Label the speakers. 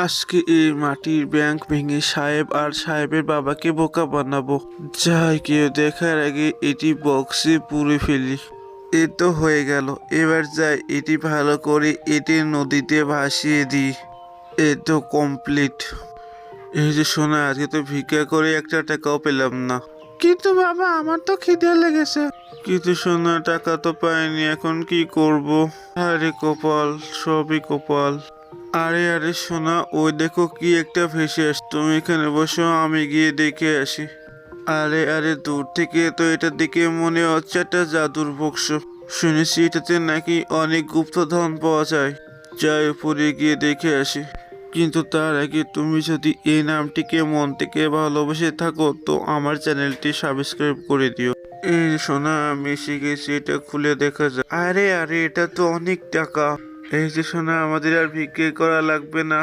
Speaker 1: আজকে এই মাটির ব্যাংক ভেঙে সাহেব আর সাহেবের বাবাকে বোকা বানাবো। যাই কেউ দেখার আগে এটি বক্সে পুরে ফেলি। এ তো হয়ে গেল। এবার যাই এটি ভালো করে এটি নদীতে ভাসিয়ে দিই। এ তো কমপ্লিট। এই যে শোনা, আজকে তো ভিক্ষা করে একটা টাকাও পেলাম না। কিন্তু বাবা, আমার তো খিদে লেগেছে। কিন্তু সোনা, টাকা তো পাইনি, এখন কি করব? আরে কপাল, সবই কপাল। আরে আরে সোনা, ওই দেখো কি একটা ভেসে আস। তুমি এখানে বসো, আমি গিয়ে দেখে আসি। আরে আরে, দূর থেকে তো এটা দেখে মনে হচ্ছে একটা জাদুর বাক্স। শুনেছি এটাতে নাকি অনেক গুপ্তধন পাওয়া যায়। যাই উপরে গিয়ে দেখে আসি। কিন্তু তার আগে তুমি যদি এই নামটিকে মন থেকে ভালোবেসে থাকো তো আমার চ্যানেলটি সাবস্ক্রাইব করে দিও। এই যে সোনা, আমি এসে গেছি, এটা খুলে দেখা যায়। আরে আরে, এটা তো অনেক টাকা। এই যে সোনা, আমাদের আর ভিক্ষে করা লাগবে না।